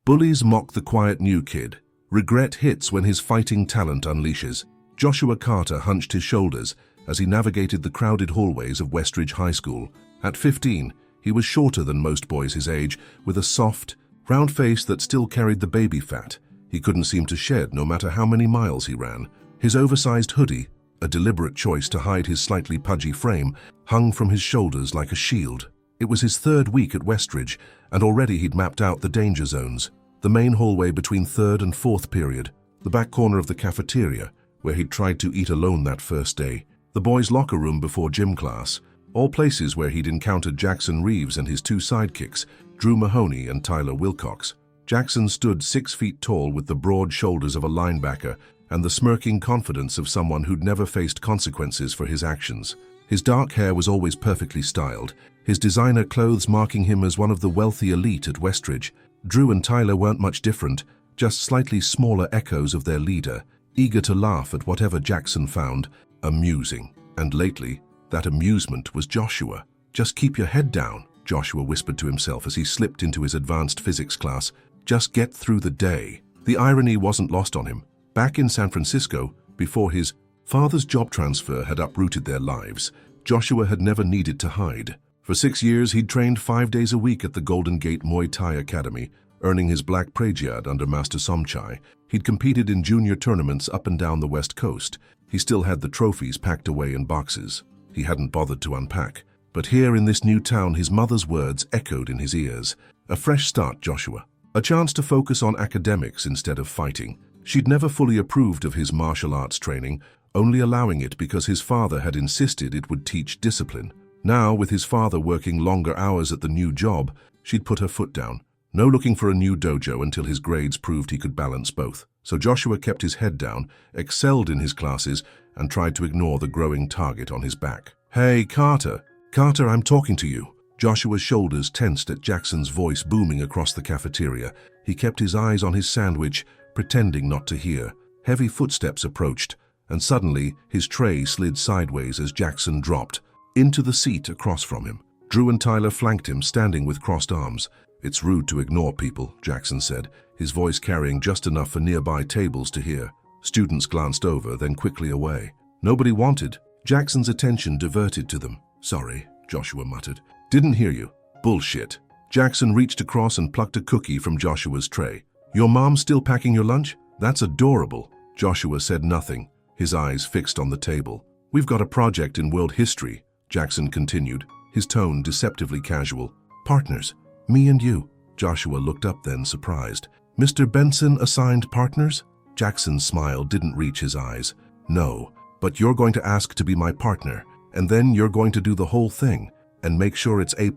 Bullies mock the quiet new kid. Regret hits when his fighting talent unleashes. Joshua Carter hunched his shoulders as he navigated the crowded hallways of Westridge High School. At 15, he was shorter than most boys his age, with a soft, round face that still carried the baby fat he couldn't seem to shed no matter how many miles he ran. His oversized hoodie, a deliberate choice to hide his slightly pudgy frame, hung from his shoulders like a shield. It was his third week at Westridge, and already he'd mapped out the danger zones. The main hallway between third and fourth period, the back corner of the cafeteria, where he'd tried to eat alone that first day, the boys' locker room before gym class, all places where he'd encountered Jackson Reeves and his two sidekicks, Drew Mahoney and Tyler Wilcox. Jackson stood 6 feet tall with the broad shoulders of a linebacker and the smirking confidence of someone who'd never faced consequences for his actions. His dark hair was always perfectly styled, his designer clothes marking him as one of the wealthy elite at Westridge. Drew and Tyler weren't much different, just slightly smaller echoes of their leader, eager to laugh at whatever Jackson found amusing. And lately, that amusement was Joshua. "Just keep your head down," Joshua whispered to himself as he slipped into his advanced physics class. "Just get through the day." The irony wasn't lost on him. Back in San Francisco, before his father's job transfer had uprooted their lives, Joshua had never needed to hide. For 6 years, he'd trained 5 days a week at the Golden Gate Muay Thai Academy, earning his black praegyard under Master Somchai. He'd competed in junior tournaments up and down the West Coast. He still had the trophies packed away in boxes he hadn't bothered to unpack. But here in this new town, his mother's words echoed in his ears. A fresh start, Joshua. A chance to focus on academics instead of fighting. She'd never fully approved of his martial arts training, only allowing it because his father had insisted it would teach discipline. Now, with his father working longer hours at the new job, she'd put her foot down. No looking for a new dojo until his grades proved he could balance both. So Joshua kept his head down, excelled in his classes, and tried to ignore the growing target on his back. "Hey, Carter! Carter, I'm talking to you." Joshua's shoulders tensed at Jackson's voice booming across the cafeteria. He kept his eyes on his sandwich, pretending not to hear. Heavy footsteps approached, and suddenly his tray slid sideways as Jackson dropped into the seat across from him. Drew and Tyler flanked him, standing with crossed arms. "It's rude to ignore people," Jackson said, his voice carrying just enough for nearby tables to hear. Students glanced over, then quickly away. Nobody wanted. Jackson's attention diverted to them. "Sorry," Joshua muttered. "Didn't hear you." "Bullshit." Jackson reached across and plucked a cookie from Joshua's tray. "Your mom's still packing your lunch? That's adorable." Joshua said nothing, his eyes fixed on the table. "We've got a project in world history," Jackson continued, his tone deceptively casual. "Partners, me and you." Joshua looked up then, surprised. "Mr. Benson assigned partners?" Jackson's smile didn't reach his eyes. "No, but you're going to ask to be my partner, and then you're going to do the whole thing, and make sure it's A+.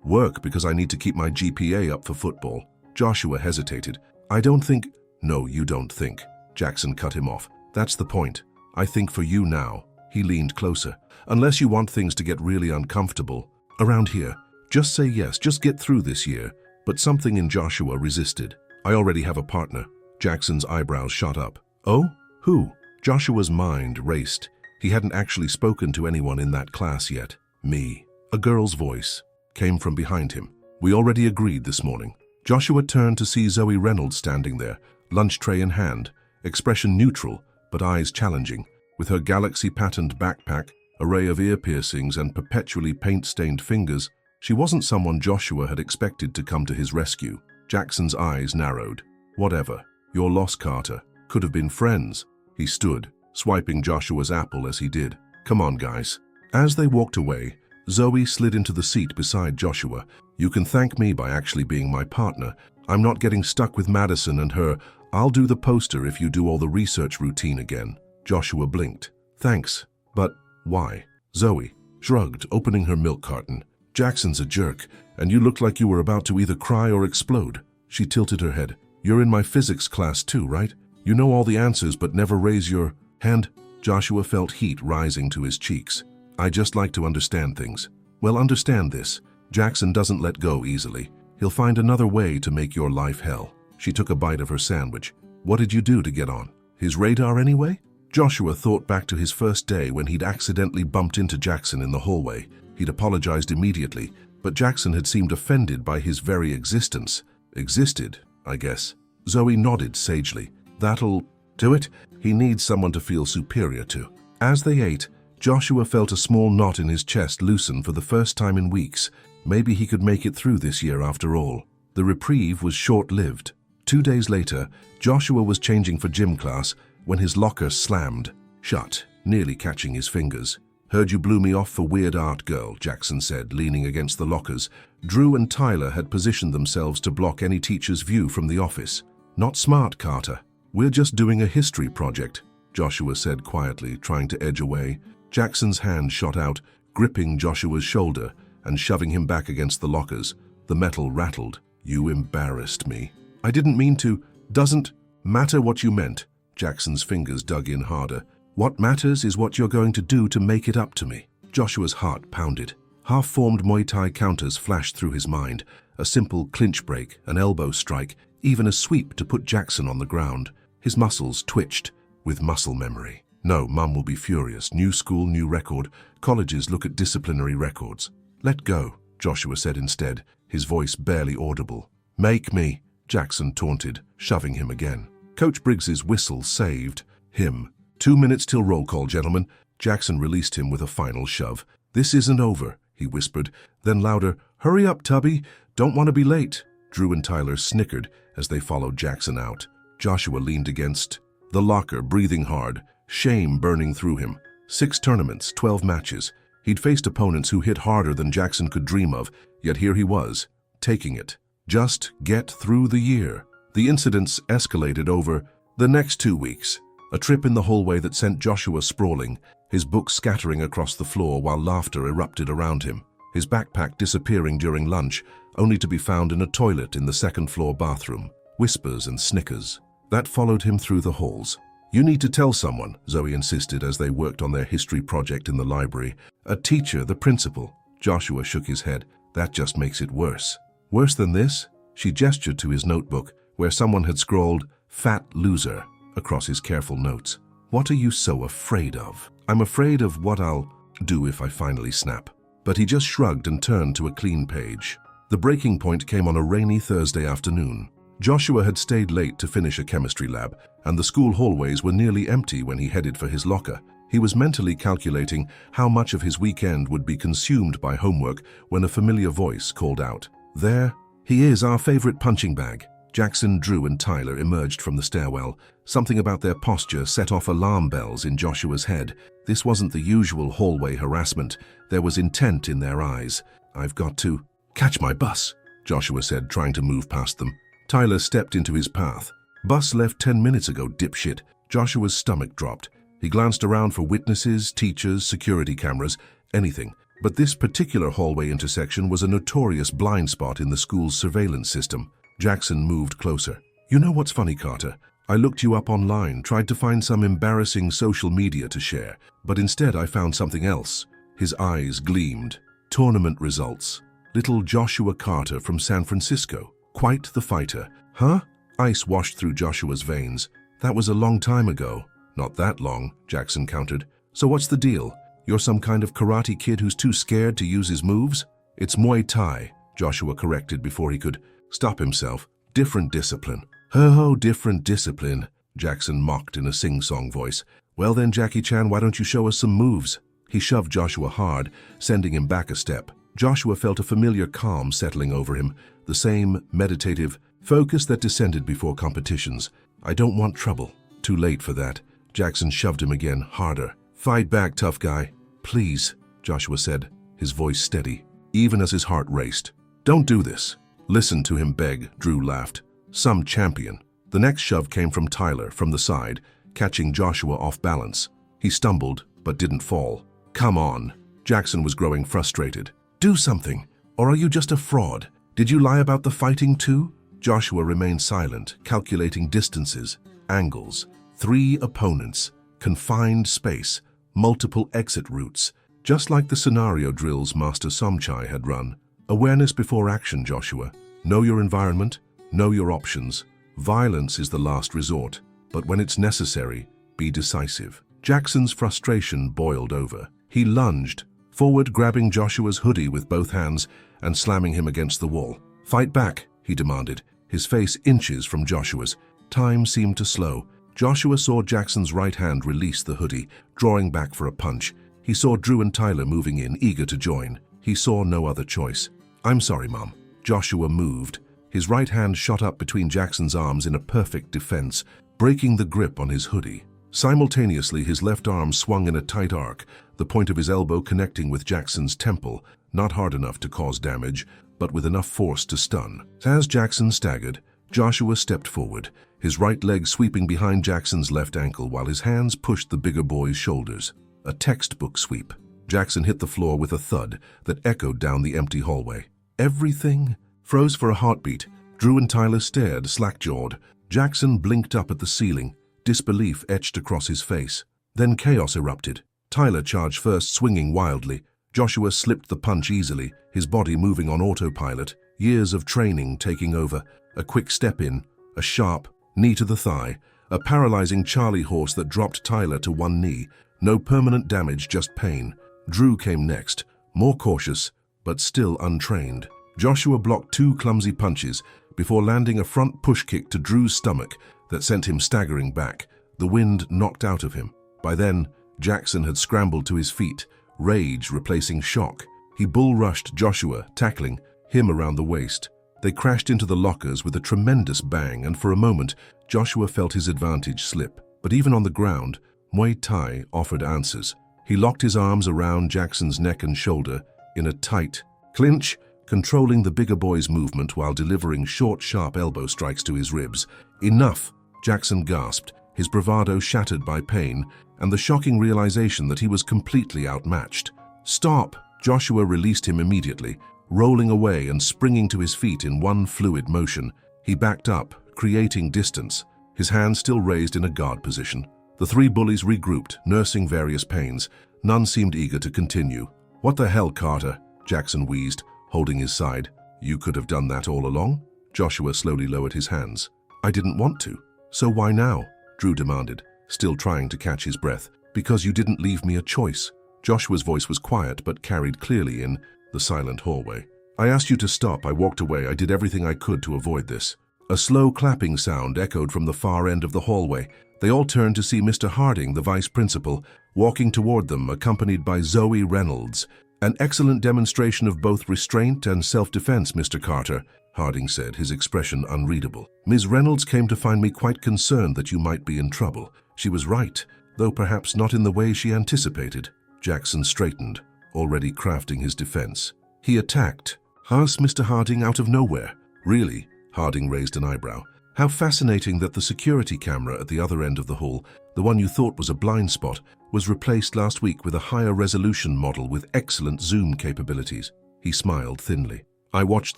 Work because I need to keep my GPA up for football." Joshua hesitated. "I don't think—" "No, you don't think." Jackson cut him off. "That's the point. I think for you now." He leaned closer. "Unless you want things to get really uncomfortable around here, just say yes, just get through this year." But something in Joshua resisted. "I already have a partner." Jackson's eyebrows shot up. "Oh? Who?" Joshua's mind raced. He hadn't actually spoken to anyone in that class yet. "Me." A girl's voice came from behind him. "We already agreed this morning." Joshua turned to see Zoe Reynolds standing there, lunch tray in hand, expression neutral, but eyes challenging. With her galaxy-patterned backpack, array of ear piercings, and perpetually paint-stained fingers, she wasn't someone Joshua had expected to come to his rescue. Jackson's eyes narrowed. "Whatever. Your loss, Carter. Could have been friends." He stood, swiping Joshua's apple as he did. "Come on, guys." As they walked away, Zoe slid into the seat beside Joshua. "You can thank me by actually being my partner. I'm not getting stuck with Madison and her, 'I'll do the poster if you do all the research routine again.'" Joshua blinked. "Thanks, but why?" Zoe shrugged, opening her milk carton. "Jackson's a jerk, and you looked like you were about to either cry or explode." She tilted her head. "You're in my physics class too, right? You know all the answers but never raise your hand." Joshua felt heat rising to his cheeks. "I just like to understand things." "Well, understand this. Jackson doesn't let go easily. He'll find another way to make your life hell." She took a bite of her sandwich. "What did you do to get on his radar anyway?" Joshua thought back to his first day when he'd accidentally bumped into Jackson in the hallway. He'd apologized immediately, but Jackson had seemed offended by his very existence. "Existed? I guess. Zoe nodded sagely. That'll do it. He needs someone to feel superior to. As they ate, Joshua felt a small knot in his chest loosen for the first time in weeks. Maybe he could make it through this year after all. The reprieve was short-lived. 2 days later, Joshua was changing for gym class when his locker slammed shut, nearly catching his fingers. "Heard you blew me off for weird art, girl," Jackson said, leaning against the lockers. Drew and Tyler had positioned themselves to block any teacher's view from the office. "Not smart, Carter. We're just doing a history project," Joshua said quietly, trying to edge away. Jackson's hand shot out, gripping Joshua's shoulder and shoving him back against the lockers. The metal rattled. "You embarrassed me." "I didn't mean to." "Doesn't matter what you meant." Jackson's fingers dug in harder. "What matters is what you're going to do to make it up to me." Joshua's heart pounded. Half-formed Muay Thai counters flashed through his mind. A simple clinch break, an elbow strike, even a sweep to put Jackson on the ground. His muscles twitched with muscle memory. "No, Mum will be furious. New school, new record. Colleges look at disciplinary records." "Let go," Joshua said instead, his voice barely audible. "Make me," Jackson taunted, shoving him again. Coach Briggs's whistle saved him. 2 minutes till roll call, gentlemen." Jackson released him with a final shove. "This isn't over," he whispered. Then louder, "Hurry up, Tubby. Don't want to be late." Drew and Tyler snickered as they followed Jackson out. Joshua leaned against the locker, breathing hard, shame burning through him. 6 tournaments, 12 matches. He'd faced opponents who hit harder than Jackson could dream of, yet here he was, taking it. Just get through the year. The incidents escalated over the next 2 weeks. A trip in the hallway that sent Joshua sprawling, his books scattering across the floor while laughter erupted around him. His backpack disappearing during lunch, only to be found in a toilet in the second-floor bathroom. Whispers and snickers. That followed him through the halls. "You need to tell someone," Zoe insisted as they worked on their history project in the library. "A teacher, the principal." Joshua shook his head. "That just makes it worse." "Worse than this?" She gestured to his notebook, where someone had scrawled, "Fat loser," across his careful notes. "What are you so afraid of?" "I'm afraid of what I'll do if I finally snap." But he just shrugged and turned to a clean page. The breaking point came on a rainy Thursday afternoon. Joshua had stayed late to finish a chemistry lab, and the school hallways were nearly empty when he headed for his locker. He was mentally calculating how much of his weekend would be consumed by homework when a familiar voice called out, "There he is, our favorite punching bag." Jackson, Drew, and Tyler emerged from the stairwell. Something about their posture set off alarm bells in Joshua's head. This wasn't the usual hallway harassment. There was intent in their eyes. "I've got to catch my bus," Joshua said, trying to move past them. Tyler stepped into his path. "Bus left 10 minutes ago, dipshit." Joshua's stomach dropped. He glanced around for witnesses, teachers, security cameras, anything. But this particular hallway intersection was a notorious blind spot in the school's surveillance system. Jackson moved closer. "You know what's funny, Carter? I looked you up online, tried to find some embarrassing social media to share, but instead I found something else." His eyes gleamed. "Tournament results. Little Joshua Carter from San Francisco. Quite the fighter." "Huh?" Ice washed through Joshua's veins. "That was a long time ago." "Not that long," Jackson countered. "So what's the deal? You're some kind of karate kid who's too scared to use his moves?" "It's Muay Thai," Joshua corrected before he could stop himself. "Different discipline." "Ho-ho, different discipline," Jackson mocked in a sing-song voice. "Well then, Jackie Chan, why don't you show us some moves?" He shoved Joshua hard, sending him back a step. Joshua felt a familiar calm settling over him, the same meditative focus that descended before competitions. "I don't want trouble." Too late for that. Jackson shoved him again, harder. "Fight back, tough guy." "Please," Joshua said, his voice steady, even as his heart raced. "Don't do this." "Listen to him beg," Drew laughed. "Some champion." The next shove came from Tyler, from the side, catching Joshua off balance. He stumbled, but didn't fall. "Come on." Jackson was growing frustrated. "Do something, or are you just a fraud? Did you lie about the fighting too?" Joshua remained silent, calculating distances, angles, 3 opponents, confined space, multiple exit routes, just like the scenario drills Master Somchai had run. Awareness before action, Joshua. Know your environment, know your options. Violence is the last resort, but when it's necessary, be decisive. Jackson's frustration boiled over. He lunged, forward, grabbing Joshua's hoodie with both hands and slamming him against the wall. "Fight back," he demanded, his face inches from Joshua's. Time seemed to slow. Joshua saw Jackson's right hand release the hoodie, drawing back for a punch. He saw Drew and Tyler moving in, eager to join. He saw no other choice. "I'm sorry, Mom." Joshua moved. His right hand shot up between Jackson's arms in a perfect defense, breaking the grip on his hoodie. Simultaneously, his left arm swung in a tight arc, the point of his elbow connecting with Jackson's temple, not hard enough to cause damage, but with enough force to stun. As Jackson staggered, Joshua stepped forward, his right leg sweeping behind Jackson's left ankle while his hands pushed the bigger boy's shoulders. A textbook sweep. Jackson hit the floor with a thud that echoed down the empty hallway. Everything froze for a heartbeat. Drew and Tyler stared, slack-jawed. Jackson blinked up at the ceiling, disbelief etched across his face. Then chaos erupted. Tyler charged first, swinging wildly. Joshua slipped the punch easily, his body moving on autopilot, years of training taking over. A quick step in, a sharp knee to the thigh, a paralyzing Charlie horse that dropped Tyler to one knee. No permanent damage, just pain. Drew came next, more cautious, but still untrained. Joshua blocked two clumsy punches before landing a front push kick to Drew's stomach that sent him staggering back. The wind knocked out of him. By then, Jackson had scrambled to his feet, rage replacing shock. He bull-rushed Joshua, tackling him around the waist. They crashed into the lockers with a tremendous bang, and for a moment, Joshua felt his advantage slip. But even on the ground, Muay Thai offered answers. He locked his arms around Jackson's neck and shoulder in a tight clinch, controlling the bigger boy's movement while delivering short, sharp elbow strikes to his ribs. "Enough!" Jackson gasped, his bravado shattered by pain and the shocking realization that he was completely outmatched. "Stop!" Joshua released him immediately, rolling away and springing to his feet in one fluid motion. He backed up, creating distance, his hands still raised in a guard position. The three bullies regrouped, nursing various pains. None seemed eager to continue. "What the hell, Carter?" Jackson wheezed, holding his side. "You could have done that all along?" Joshua slowly lowered his hands. "I didn't want to." "So why now?" Drew demanded, still trying to catch his breath. "Because you didn't leave me a choice." Joshua's voice was quiet but carried clearly in the silent hallway. "I asked you to stop. I walked away. I did everything I could to avoid this." A slow clapping sound echoed from the far end of the hallway. They all turned to see Mr. Harding, the vice principal, walking toward them, accompanied by Zoe Reynolds. "An excellent demonstration of both restraint and self-defense, Mr. Carter," Harding said, his expression unreadable. "Ms. Reynolds came to find me quite concerned that you might be in trouble. She was right, though perhaps not in the way she anticipated." Jackson straightened, already crafting his defense. "He attacked us, Mr. Harding, out of nowhere." "Really?" Harding raised an eyebrow. "How fascinating that the security camera at the other end of the hall, the one you thought was a blind spot, was replaced last week with a higher resolution model with excellent zoom capabilities." He smiled thinly. "I watched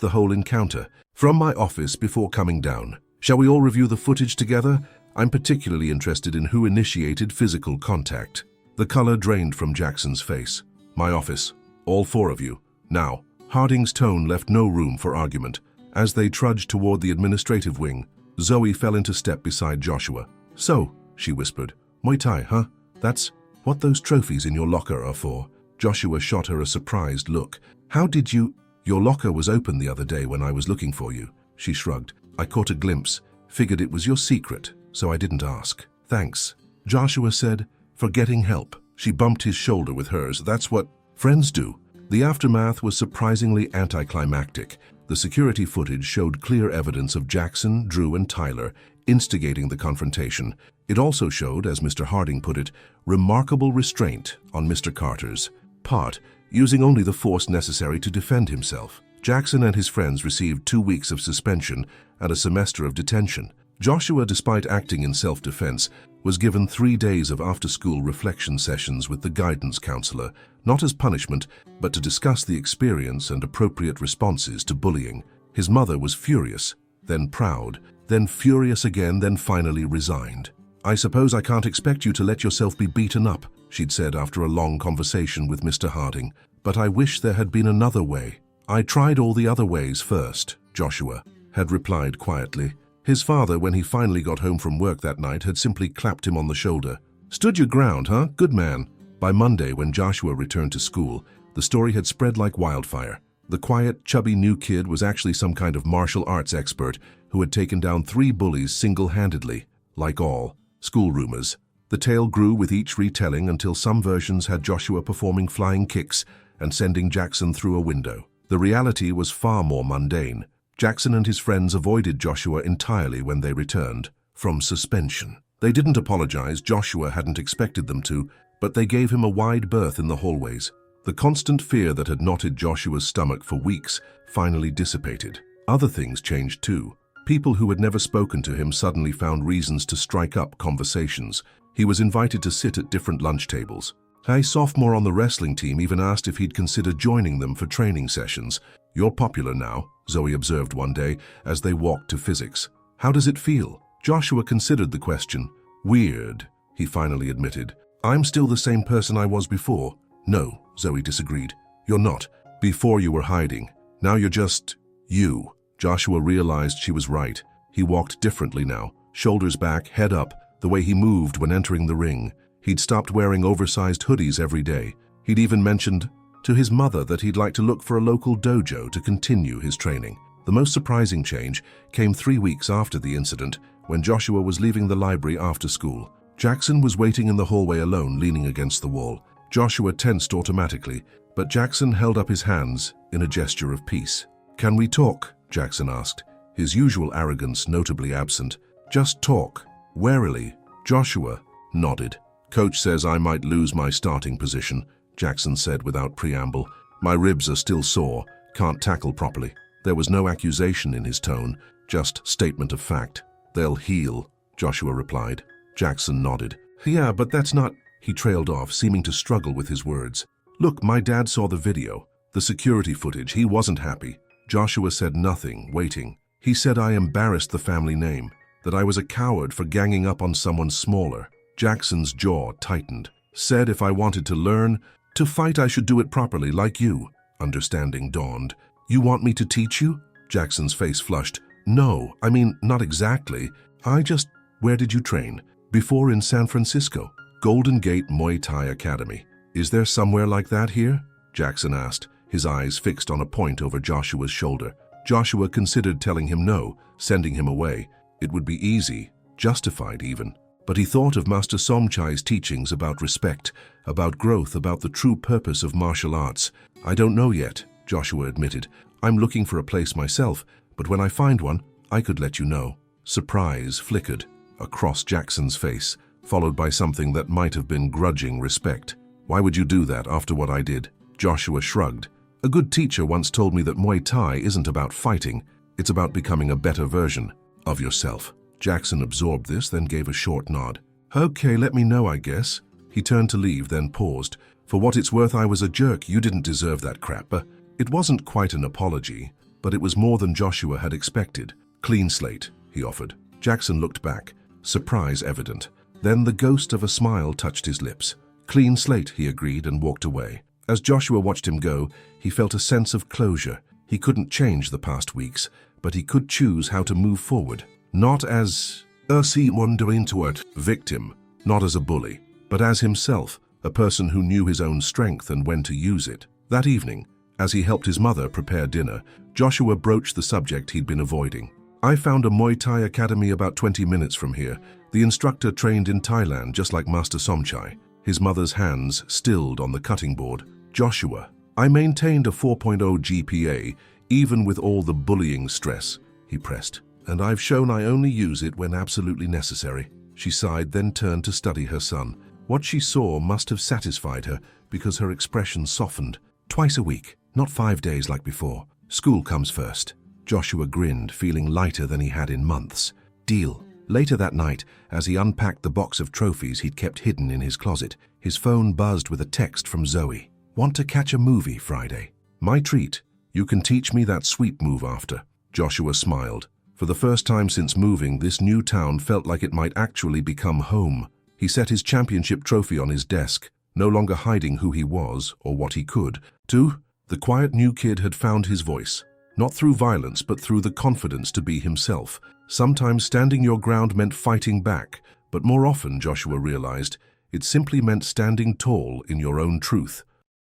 the whole encounter from my office before coming down. Shall we all review the footage together? I'm particularly interested in who initiated physical contact." The color drained from Jackson's face. "My office. All four of you. Now." Harding's tone left no room for argument. As they trudged toward the administrative wing, Zoe fell into step beside Joshua. "So," she whispered, "Muay Thai, huh? That's what those trophies in your locker are for." Joshua shot her a surprised look. "How did you—" "Your locker was open the other day when I was looking for you." She shrugged. "I caught a glimpse. Figured it was your secret, so I didn't ask." "Thanks," Joshua said, "for getting help." She bumped his shoulder with hers. "That's what friends do." The aftermath was surprisingly anticlimactic. The security footage showed clear evidence of Jackson, Drew, and Tyler instigating the confrontation. It also showed, as Mr. Harding put it, remarkable restraint on Mr. Carter's part, using only the force necessary to defend himself. Jackson and his friends received 2 weeks of suspension and a semester of detention. Joshua, despite acting in self-defense, was given 3 days of after-school reflection sessions with the guidance counselor, not as punishment, but to discuss the experience and appropriate responses to bullying. His mother was furious, then proud, then furious again, then finally resigned. "I suppose I can't expect you to let yourself be beaten up," she'd said after a long conversation with Mr. Harding. "But I wish there had been another way." "I tried all the other ways first," Joshua had replied quietly. His father, when he finally got home from work that night, had simply clapped him on the shoulder. "Stood your ground, huh? Good man." By Monday, when Joshua returned to school, the story had spread like wildfire. The quiet, chubby new kid was actually some kind of martial arts expert who had taken down 3 bullies single-handedly, like all school rumors. The tale grew with each retelling until some versions had Joshua performing flying kicks and sending Jackson through a window. The reality was far more mundane. Jackson and his friends avoided Joshua entirely when they returned from suspension. They didn't apologize, Joshua hadn't expected them to, but they gave him a wide berth in the hallways. The constant fear that had knotted Joshua's stomach for weeks finally dissipated. Other things changed too. People who had never spoken to him suddenly found reasons to strike up conversations. He was invited to sit at different lunch tables. A sophomore on the wrestling team even asked if he'd consider joining them for training sessions. "You're popular now," Zoe observed one day as they walked to physics. "How does it feel?" Joshua considered the question. "Weird," he finally admitted. "I'm still the same person I was before." "No," Zoe disagreed. "You're not. Before you were hiding. Now you're just you." Joshua realized she was right. He walked differently now, shoulders back, head up, the way he moved when entering the ring. He'd stopped wearing oversized hoodies every day. He'd even mentioned to his mother that he'd like to look for a local dojo to continue his training. The most surprising change came 3 weeks after the incident, when Joshua was leaving the library after school. Jackson was waiting in the hallway alone, leaning against the wall. Joshua tensed automatically, but Jackson held up his hands in a gesture of peace. "Can we talk?" Jackson asked, his usual arrogance notably absent. "Just talk." Warily, Joshua nodded. "Coach says I might lose my starting position," Jackson said without preamble. "My ribs are still sore, can't tackle properly." There was no accusation in his tone, just statement of fact. "They'll heal," Joshua replied. Jackson nodded. "Yeah, but that's not—" He trailed off, seeming to struggle with his words. "Look, my dad saw the video, the security footage. He wasn't happy." Joshua said nothing, waiting. "He said I embarrassed the family name, that I was a coward for ganging up on someone smaller." Jackson's jaw tightened. "Said if I wanted to learn to fight, I should do it properly, like you." Understanding dawned. "You want me to teach you?" Jackson's face flushed. "No, I mean, not exactly. I just—" "Where did you train?" "Before in San Francisco. Golden Gate Muay Thai Academy." "Is there somewhere like that here?" Jackson asked, his eyes fixed on a point over Joshua's shoulder. Joshua considered telling him no, sending him away. It would be easy, justified even. But he thought of Master Somchai's teachings about respect, about growth, about the true purpose of martial arts. "I don't know yet," Joshua admitted. "I'm looking for a place myself, but when I find one, I could let you know." Surprise flickered across Jackson's face, followed by something that might have been grudging respect. "Why would you do that after what I did?" Joshua shrugged. "A good teacher once told me that Muay Thai isn't about fighting, it's about becoming a better version of yourself." Jackson absorbed this, then gave a short nod. "Okay, let me know, I guess." He turned to leave, then paused. "For what it's worth, I was a jerk. You didn't deserve that crap." It wasn't quite an apology, but it was more than Joshua had expected. "Clean slate," he offered. Jackson looked back, surprise evident. Then the ghost of a smile touched his lips. "Clean slate," he agreed and walked away. As Joshua watched him go, he felt a sense of closure. He couldn't change the past weeks, but he could choose how to move forward. Not as victim, not as a bully, but as himself, a person who knew his own strength and when to use it. That evening, as he helped his mother prepare dinner, Joshua broached the subject he'd been avoiding. "I found a Muay Thai academy about 20 minutes from here. The instructor trained in Thailand just like Master Somchai." His mother's hands stilled on the cutting board. "Joshua, I maintained a 4.0 GPA, even with all the bullying stress," he pressed. "And I've shown I only use it when absolutely necessary." She sighed, then turned to study her son. What she saw must have satisfied her, because her expression softened. "Twice a week, not 5 days like before. School comes first." Joshua grinned, feeling lighter than he had in months. "Deal." Later that night, as he unpacked the box of trophies he'd kept hidden in his closet, his phone buzzed with a text from Zoe. "Want to catch a movie Friday?" "My treat. You can teach me that sweep move after." Joshua smiled. For the first time since moving, this new town felt like it might actually become home. He set his championship trophy on his desk, no longer hiding who he was or what he could. The quiet new kid had found his voice, not through violence but through the confidence to be himself. Sometimes standing your ground meant fighting back, but more often, Joshua realized, it simply meant standing tall in your own truth.